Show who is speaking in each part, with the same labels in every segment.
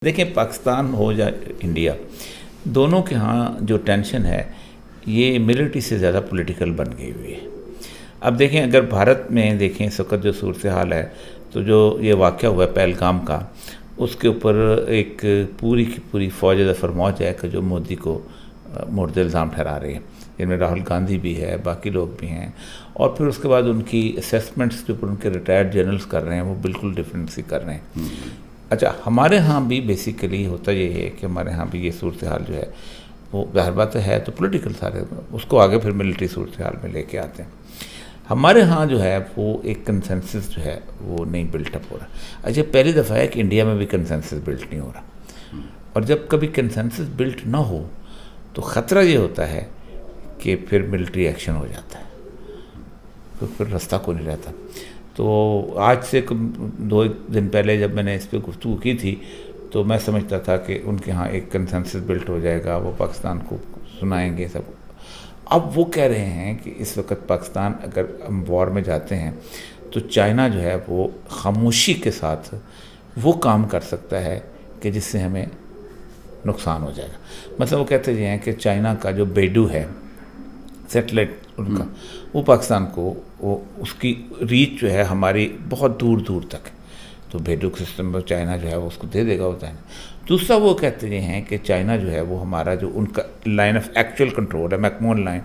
Speaker 1: دیکھیں پاکستان ہو یا انڈیا، دونوں کے ہاں جو ٹینشن ہے یہ ملٹری سے زیادہ پولیٹیکل بن گئی ہوئی ہے۔ اب دیکھیں اگر بھارت میں دیکھیں اس وقت جو صورتحال ہے، تو جو یہ واقعہ ہوا ہے پہلگام کا، اس کے اوپر ایک پوری کی پوری فوج ظفر موج ہے کہ جو مودی کو مورد الزام ٹھہرا رہی ہے، جن میں راہل گاندھی بھی ہے، باقی لوگ بھی ہیں، اور پھر اس کے بعد ان کی اسیسمنٹس جو ان کے ریٹائرڈ جنرلز کر رہے ہیں وہ بالکل ڈفرینٹ سی کر رہے ہیں۔ اچھا، ہمارے ہاں بھی بیسیکلی ہوتا یہ ہے کہ ہمارے ہاں بھی یہ صورتحال جو ہے وہ ظاہر بات ہے تو پولیٹیکل سارے، اس کو آگے پھر ملٹری صورتحال میں لے کے آتے ہیں۔ ہمارے ہاں جو ہے وہ ایک کنسنسس جو ہے وہ نہیں بلٹ اپ ہو رہا۔ اچھا، پہلی دفعہ ہے کہ انڈیا میں بھی کنسنسس بلٹ نہیں ہو رہا، اور جب کبھی کنسنسس بلٹ نہ ہو تو خطرہ یہ ہوتا ہے کہ پھر ملٹری ایکشن ہو جاتا ہے، تو پھر رستہ کو نہیں رہتا۔ تو آج سے 2 دن پہلے جب میں نے اس پہ گفتگو کی تھی تو میں سمجھتا تھا کہ ان کے ہاں ایک کنسنسس بلٹ ہو جائے گا، وہ پاکستان کو سنائیں گے سب۔ اب وہ کہہ رہے ہیں کہ اس وقت پاکستان اگر ہم وار میں جاتے ہیں تو چائنا جو ہے وہ خاموشی کے ساتھ وہ کام کر سکتا ہے کہ جس سے ہمیں نقصان ہو جائے گا۔ مثلا وہ کہتے ہیں کہ چائنا کا جو بیڈو ہے سیٹلائٹ ان کا، وہ پاکستان کو وہ اس کی ریچ جو ہے ہماری بہت دور دور تک، تو بیڈو سسٹم میں چائنا جو ہے وہ اس کو دے دے گا ہوتا ہے۔ دوسرا وہ کہتے یہ ہیں کہ چائنا جو ہے وہ ہمارا جو ان کا لائن آف ایکچوئل کنٹرول ہے، میکمون لائن،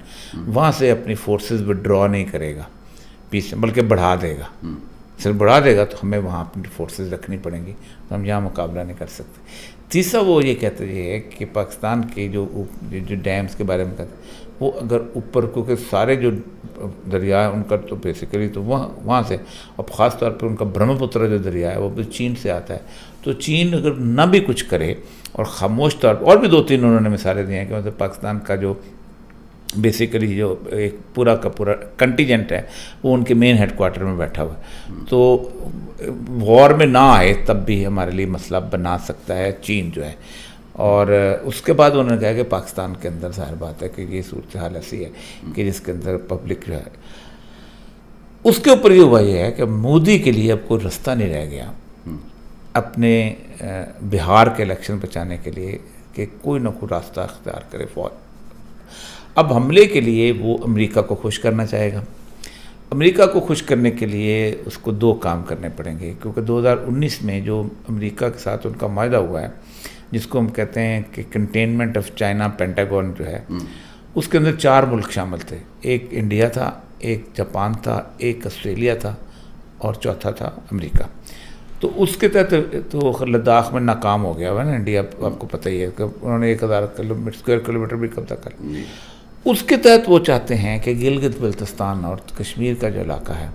Speaker 1: وہاں سے اپنی فورسز وڈرا نہیں کرے گا پیس، بلکہ بڑھا دے گا۔ صرف بڑھا دے گا تو ہمیں وہاں اپنی فورسز رکھنی پڑیں گی، تو ہم یہاں مقابلہ نہیں کر سکتے۔ تیسرا وہ یہ کہتے یہ ہے کہ پاکستان کے جو ڈیمز کے بارے میں کہتے ہیں، وہ اگر اوپر، کیونکہ سارے جو دریا ہے ان کا تو بیسیکلی تو وہاں سے، اور خاص طور پہ ان کا برہم پترا جو دریا ہے وہ بھی چین سے آتا ہے، تو چین اگر نہ بھی کچھ کرے اور خاموش طور پر، اور بھی 2-3 انہوں نے مثالیں دی ہیں کہ مطلب پاکستان کا جو بیسیکلی جو ایک پورا کا پورا کنٹیجنٹ ہے وہ ان کے مین ہیڈ کوارٹر میں بیٹھا ہوا ہے، تو وار میں نہ آئے تب بھی ہمارے لیے مسئلہ بنا سکتا ہے چین جو ہے۔ اور اس کے بعد انہوں نے کہا کہ پاکستان کے اندر ظاہر بات ہے کہ یہ صورتحال ایسی ہے کہ جس کے اندر پبلک جو ہے، اس کے اوپر یہ ہوا یہ ہے کہ مودی کے لیے اب کوئی رستہ نہیں رہ گیا اپنے بہار کے الیکشن بچانے کے لیے کہ کوئی نہ کوئی راستہ اختیار کرے فوج۔ اب حملے کے لیے وہ امریکہ کو خوش کرنا چاہے گا۔ امریکہ کو خوش کرنے کے لیے اس کو 2 کام کرنے پڑیں گے، کیونکہ 2019 میں جو امریکہ کے ساتھ ان کا معاہدہ ہوا ہے، جس کو ہم کہتے ہیں کہ کنٹینمنٹ آف چائنا پینٹاگون جو ہے، اس کے اندر 4 ملک شامل تھے، ایک انڈیا تھا، ایک جاپان تھا، ایک آسٹریلیا تھا، اور چوتھا تھا امریکہ۔ تو اس کے تحت تو لداخ میں ناکام ہو گیا ہوا نا انڈیا، آپ کو پتہ ہی ہے کہ انہوں نے 1000 اسکوائر کلومیٹر بھی قبضہ کر لیا۔ اس کے تحت وہ چاہتے ہیں کہ گلگت بلتستان اور کشمیر کا جو علاقہ ہے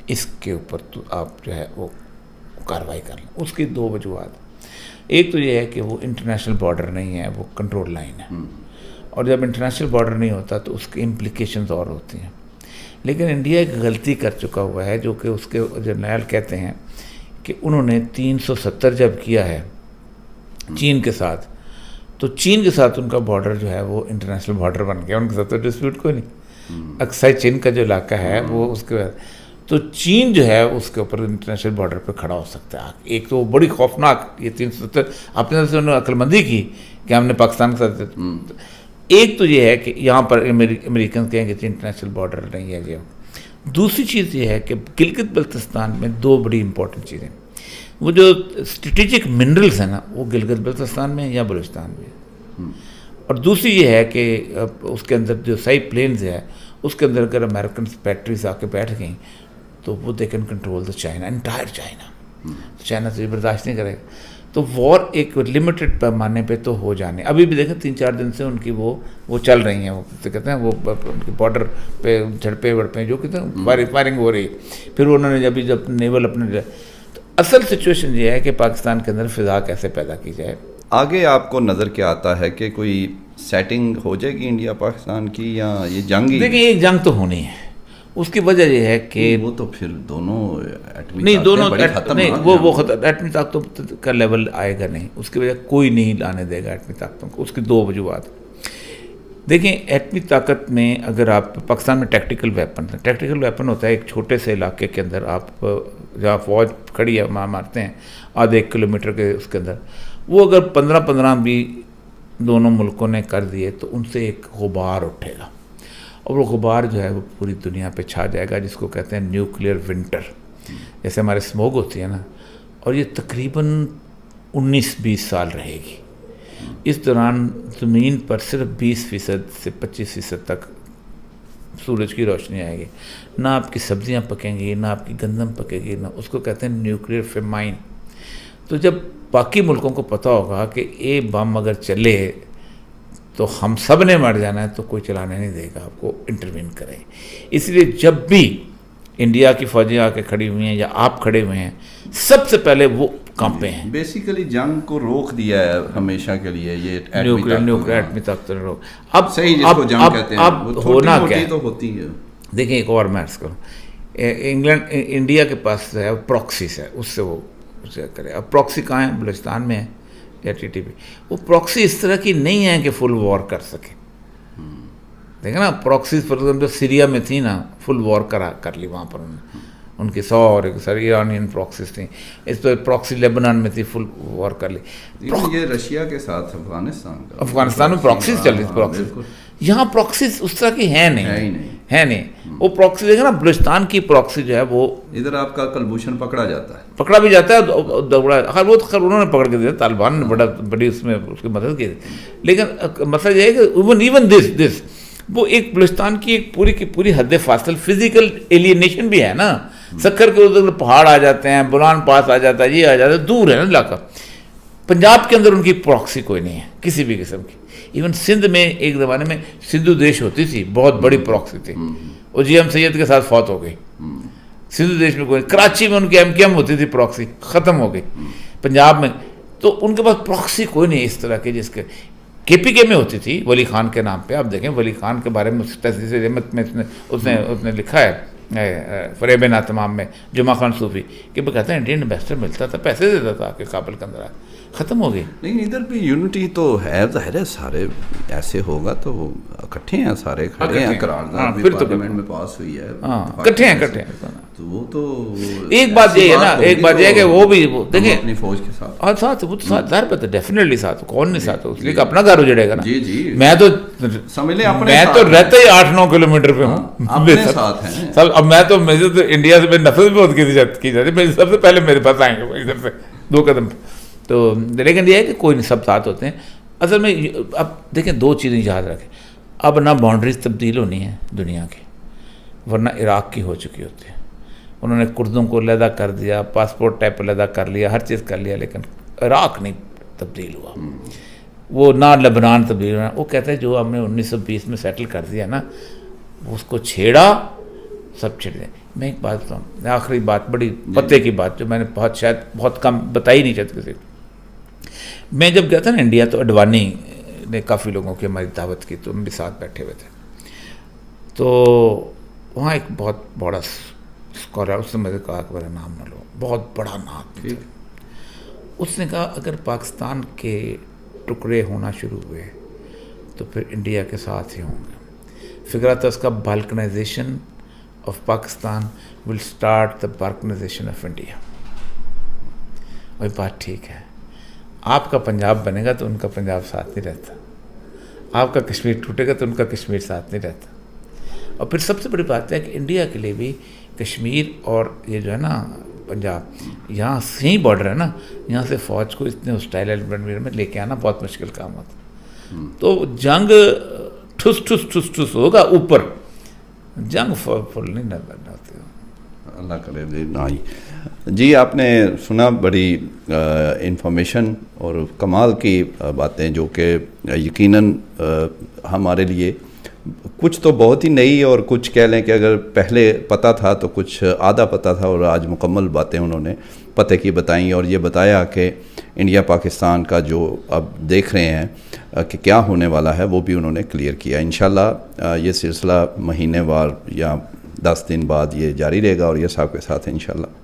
Speaker 1: اس کے اوپر تو آپ جو ہے وہ کارروائی کر لیں۔ اس کی 2 وجوہات، ایک تو یہ ہے کہ وہ انٹرنیشنل بارڈر نہیں ہے، وہ کنٹرول لائن ہے، اور جب انٹرنیشنل بارڈر نہیں ہوتا تو اس کی امپلیکیشنز اور ہوتی ہیں۔ لیکن انڈیا ایک غلطی کر چکا ہوا ہے، جو کہ اس کے جرنیل کہتے ہیں کہ انہوں نے 370 جب کیا ہے چین کے ساتھ، تو چین کے ساتھ ان کا بارڈر جو ہے وہ انٹرنیشنل بارڈر بن گیا، ان کے ساتھ تو ڈسپیوٹ کوئی نہیں، اکثر چین کا جو علاقہ ہے وہ اس کے بعد تو چین جو ہے اس کے اوپر انٹرنیشنل بارڈر پہ کھڑا ہو سکتا ہے۔ ایک تو بڑی خوفناک یہ 370 اپنے طرف سے انہوں نے عقل مندی کی کہ ہم نے پاکستان کے ساتھ، ایک تو یہ ہے کہ یہاں پر امریکن کہیں کہ انٹرنیشنل بارڈر نہیں ہے۔ دوسری چیز یہ ہے کہ گلگت بلتستان میں 2 بڑی امپورٹنٹ چیزیں، وہ جو اسٹریٹجک منرلز ہیں نا وہ گلگت بلتستان میں یا بلوچستان میں، اور دوسری یہ ہے کہ اس کے اندر جو سائی پلینز ہے اس کے اندر اگر امریکن فیکٹریز آ کے بیٹھ گئیں تو وہ they can control the China, entire China, China سے برداشت نہیں کرے گا۔ تو وار ایک لمیٹڈ پیمانے پہ تو ہو جانے، ابھی بھی دیکھیں 3-4 دن سے ان کی وہ چل رہی ہیں، وہ کہتے ہیں وہ ان کی بارڈر پہ جھڑپیں وڑپیں جو کہتے ہیں فائرنگ ہو رہی ہے۔ پھر انہوں نے جب نیول اپنے، تو اصل سچویشن یہ ہے کہ پاکستان کے اندر فضا کیسے پیدا کی جائے۔
Speaker 2: آگے آپ کو نظر کیا آتا ہے کہ کوئی سیٹنگ ہو جائے گی انڈیا پاکستان کی، یا یہ جنگ ہی؟
Speaker 1: دیکھیں ایک جنگ تو ہونی ہے، اس کی وجہ یہ ہے کہ
Speaker 2: وہ تو پھر دونوں
Speaker 1: وہ ایٹمی طاقتوں کا لیول آئے گا نہیں، اس کی وجہ کوئی نہیں لانے دے گا ایٹمی طاقتوں کو۔ اس کی 2 وجوہات، دیکھیں ایٹمی طاقت میں اگر آپ پاکستان میں ٹیکٹیکل ویپن ہوتا ہے، ایک چھوٹے سے علاقے کے اندر آپ جہاں فوج کھڑی ہے وہاں مارتے ہیں آدھے 1 کلومیٹر کے اس کے اندر، وہ اگر 15 بھی دونوں ملکوں نے کر دیے تو ان سے ایک غبار اٹھے گا، اور وہ غبار جو ہے وہ پوری دنیا پہ چھا جائے گا، جس کو کہتے ہیں نیوکلیئر ونٹر. جیسے ہمارے اسموگ ہوتی ہے نا، اور یہ تقریباً 19-20 سال رہے گی. اس دوران زمین پر صرف 20% سے 25% تک سورج کی روشنی آئے گی. نہ آپ کی سبزیاں پکیں گی، نہ آپ کی گندم پکے گی، نہ اس کو کہتے ہیں نیوکلیئر فیمائن. تو جب باقی ملکوں کو پتہ ہوگا کہ یہ بم اگر چلے تو ہم سب نے مر جانا ہے، تو کوئی چلانے نہیں دے گا، آپ کو انٹروین کرے. اس لیے جب بھی انڈیا کی فوجیں آ کے کھڑی ہوئی ہیں یا آپ کھڑے ہوئے ہیں، سب سے پہلے وہ کانپے ہیں.
Speaker 2: بیسیکلی جنگ کو روک دیا ہے ہمیشہ کے لیے یہ
Speaker 1: ایٹمی طاقت روک. اب
Speaker 2: صحیح جس کو جنگ کہتے ہیں،
Speaker 1: اب ہونا کیا ہے؟
Speaker 2: تو ہوتی ہے.
Speaker 1: دیکھیں ایک اور میں عرض کروں، انڈیا کے پاس جو ہے پروکسیز ہے، اس سے وہ اسے کرے. اب پروکسی کہاں ہے؟ بلوچستان میں ہے یا TTP. وہ پروکسی اس طرح کی نہیں ہے کہ فل وار کر سکے. دیکھیں نا پروکسیز فار ایگزامپل سیریا میں تھی نا، فل وار کر لی وہاں پر انہوں نے، ان کی 100 اور ایرانین پروکسیز تھیں. اس پہ پروکسی لیبنان میں تھی، فل وار کر لی.
Speaker 2: یہ رشیا کے ساتھ
Speaker 1: افغانستان میں پروکسیز چل رہی تھی. پروکسیز یہاں پروکسیز اس طرح کی ہے نہیں. وہ پروکسی دیکھیں نا، بلوچستان کی پروکسی جو ہے وہ
Speaker 2: ادھر آپ کا کلبھوشن پکڑا
Speaker 1: بھی جاتا ہے. وہ تو خیر انہوں نے پکڑ کے دیا، طالبان نے بڑی اس میں اس کی مدد کی. لیکن مسئلہ یہ ہے کہ ایون دس وہ ایک بلوچستان کی ایک پوری کی پوری حد فاصل فزیکل ایلینیشن بھی ہے نا. سکر کے ادھر پہاڑ آ جاتے ہیں، بولان پاس آ جاتا ہے، یہ آ جاتا ہے، دور ہے نا علاقہ. پنجاب کے اندر ان کی پروکسی کوئی نہیں ہے کسی بھی قسم کی. ایون سندھ میں ایک زمانے میں سندھو دیش ہوتی تھی، بہت بڑی پروکسی تھی، وہ جی ایم سید کے ساتھ فوت ہو گئی. سندھو دیش میں کوئی، کراچی میں ان کی MKM ہوتی تھی، پروکسی ختم ہو گئی. پنجاب میں تو ان کے پاس پروکسی کوئی نہیں اس طرح کی. جس کے KPK میں ہوتی تھی ولی خان کے نام پہ. آپ دیکھیں ولی خان کے بارے میں تحسیس رحمت میں اس نے لکھا ہے فریب ناتمام میں، جمعہ خان صوفی، کہ وہ کہتے ہیں انڈین انویسٹر ملتا تھا، پیسے دیتا تھا کہ کابل کے اندر ختم ہو گئی.
Speaker 2: لیکن ادھر بھی یونٹی تو ہے، ظاہر ہے سارے ایسے ہوگا تو وہ اکٹھے ہیں، سارے کھڑے ہیں، قرارداد بھی پارلیمنٹ میں پاس ہوئی ہے،
Speaker 1: اکٹھے ہیں.
Speaker 2: تو وہ تو
Speaker 1: ایک بات یہ ہے نا، ایک بات یہ ہے کہ وہ بھی دیکھیں
Speaker 2: اپنی فوج کے ساتھ
Speaker 1: وہ تو ساتھ ظاہر بات ہے، ڈیفینیٹلی ساتھ. کون نہیں ساتھ؟ اس لیے کہ اپنا گھر اجڑے گا نا.
Speaker 2: جی
Speaker 1: میں تو رہتا ہی 8-9 کلومیٹر پہ ہوں،
Speaker 2: ساتھ ہیں.
Speaker 1: اب میں تو انڈیا سے نفرت بھی بہت کی جاتی ہے، سب سے پہلے میرے پاس آئیں گے ادھر سے 2 قدم. تو لیکن یہ ہے کہ کوئی نہیں، سب ساتھ ہوتے ہیں. اصل میں اب دیکھیں 2 چیزیں یاد رکھیں. اب نہ باؤنڈریز تبدیل ہونی ہے دنیا کی، ورنہ عراق کی ہو چکی ہوتی ہے. انہوں نے کردوں کو علیحدہ کر دیا، پاسپورٹ ٹائپ علیحدہ کر لیا، ہر چیز کر لیا، لیکن عراق نہیں تبدیل ہوا. وہ نہ لبنان تبدیل ہوا. وہ کہتے ہیں جو ہم نے 1920 میں سیٹل کر دیا نا، اس کو چھیڑا، سب چھیڑ دیں. میں ایک بات بتاؤں، آخری بات، بڑی پتے کی بات جو میں نے شاید بہت کم بتائی نہیں چاہتی کسی. میں جب گیا تھا نا انڈیا، تو اڈوانی نے کافی لوگوں کی ہماری دعوت کی، تو ہم بھی ساتھ بیٹھے ہوئے تھے. تو وہاں ایک بہت بڑا اسکالر، اس نے مجھے کہا کہ میرا نام نہ لو، بہت بڑا نام. اس نے کہا اگر پاکستان کے ٹکڑے ہونا شروع ہوئے تو پھر انڈیا کے ساتھ ہی ہوں گے. فکر تھا اس کا balkanisation of Pakistan will start the balkanisation of India. وہی بات ٹھیک ہے. آپ کا پنجاب بنے گا تو ان کا پنجاب ساتھ نہیں رہتا، آپ کا کشمیر ٹوٹے گا تو ان کا کشمیر ساتھ نہیں رہتا. اور پھر سب سے بڑی بات ہے کہ انڈیا کے لیے بھی کشمیر اور یہ جو ہے نا پنجاب، یہاں سے ہی بارڈر ہے نا، یہاں سے فوج کو اتنے ہاسٹائل اینوائرنمنٹ میں لے کے آنا بہت مشکل کام ہوتا. تو جنگ ٹھس ٹھس ٹھس ٹھس ہوگا اوپر، جنگ فل نہیں نظر آتی.
Speaker 2: اللہ کرے نہ ہی. جی آپ نے سنا بڑی انفارمیشن اور کمال کی باتیں، جو کہ یقیناً ہمارے لیے کچھ تو بہت ہی نئی، اور کچھ کہہ لیں کہ اگر پہلے پتہ تھا تو کچھ آدھا پتہ تھا، اور آج مکمل باتیں انہوں نے پتہ کی بتائیں. اور یہ بتایا کہ انڈیا پاکستان کا جو اب دیکھ رہے ہیں کہ کیا ہونے والا ہے، وہ بھی انہوں نے کلیئر کیا. انشاءاللہ یہ سلسلہ مہینے وار یا 10 دن بعد یہ جاری رہے گا، اور یہ صاحب کے ساتھ انشاءاللہ